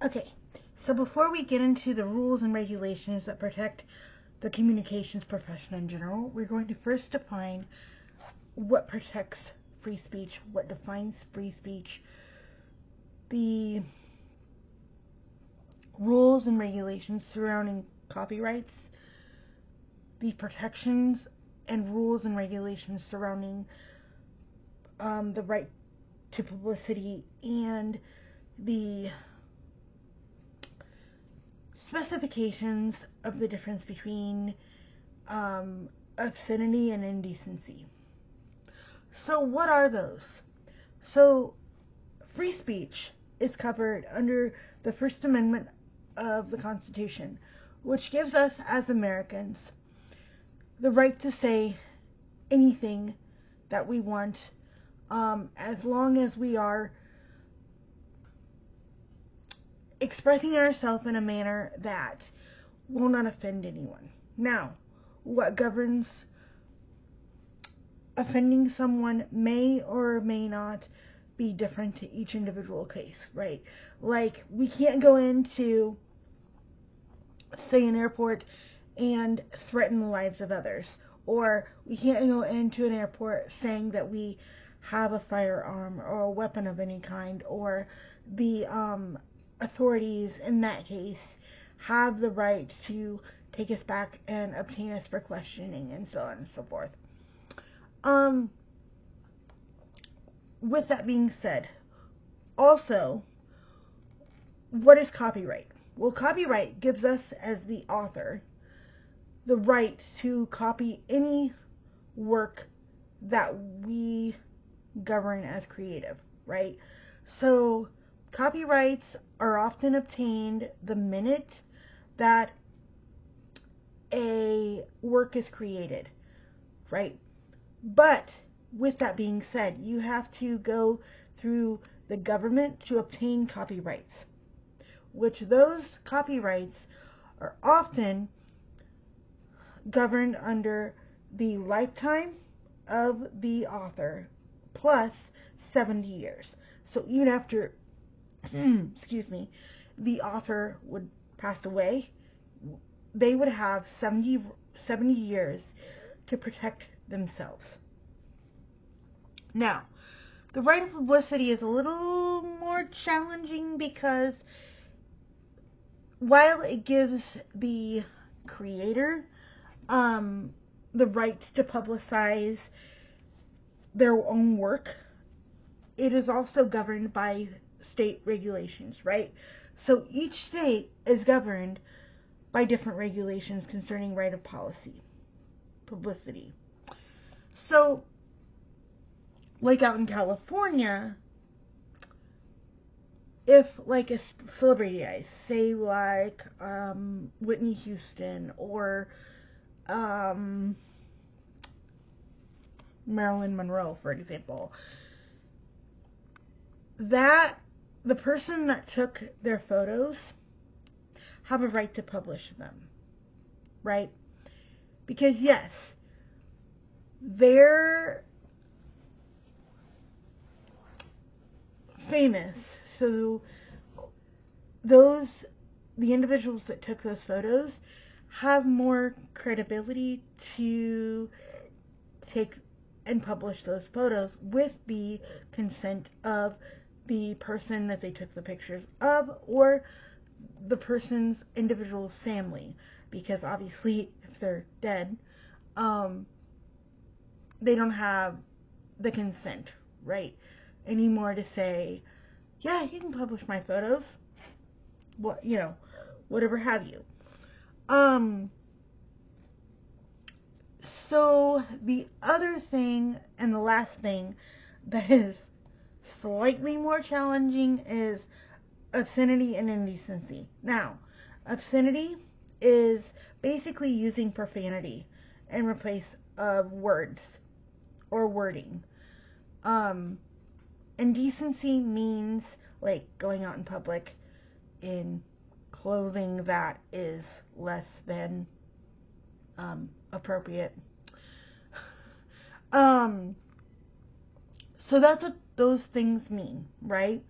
Okay, so before we get into the rules and regulations that protect the communications profession in general, we're going to first define what protects free speech, what defines free speech, the rules and regulations surrounding copyrights, the protections and rules and regulations surrounding the right to publicity, and the specifications of the difference between obscenity and indecency. So, what are those? So, free speech is covered under the First Amendment of the Constitution, which gives us as Americans the right to say anything that we want, as long as we are expressing ourselves in a manner that will not offend anyone. Now, what governs offending someone may or may not be different to each individual case, right? Like, we can't go into, say, an airport and threaten the lives of others. Or we can't go into an airport saying that we have a firearm or a weapon of any kind, or the authorities in that case have the right to take us back and obtain us for questioning, and so on and so forth. With that being said, also, what is copyright? Well, copyright gives us, as the author, the right to copy any work that we govern as creative, right? So, copyrights are often obtained the minute that a work is created, right? But with that being said, you have to go through the government to obtain copyrights, which those copyrights are often governed under the lifetime of the author plus 70 years. So even after, excuse me, the author would pass away, they would have 70 years to protect themselves. Now, the right of publicity is a little more challenging because while it gives the creator the right to publicize their own work, it is also governed by state regulations, right? So each state is governed by different regulations concerning right of publicity. So, like out in California, if like a celebrity dies, say like Whitney Houston or Marilyn Monroe, for example, that the person that took their photos have a right to publish them, right? Because yes, they're famous, so the individuals that took those photos have more credibility to take and publish those photos with the consent of the person that they took the pictures of, or the person's individual's family, because obviously if they're dead, they don't have the consent, right, anymore to say, yeah, you can publish my photos, what, whatever have you. So the other thing and the last thing that is slightly more challenging is obscenity and indecency. Now, obscenity is basically using profanity in replace of words or wording. Indecency means like going out in public in clothing that is less than appropriate. So that's what those things mean, right?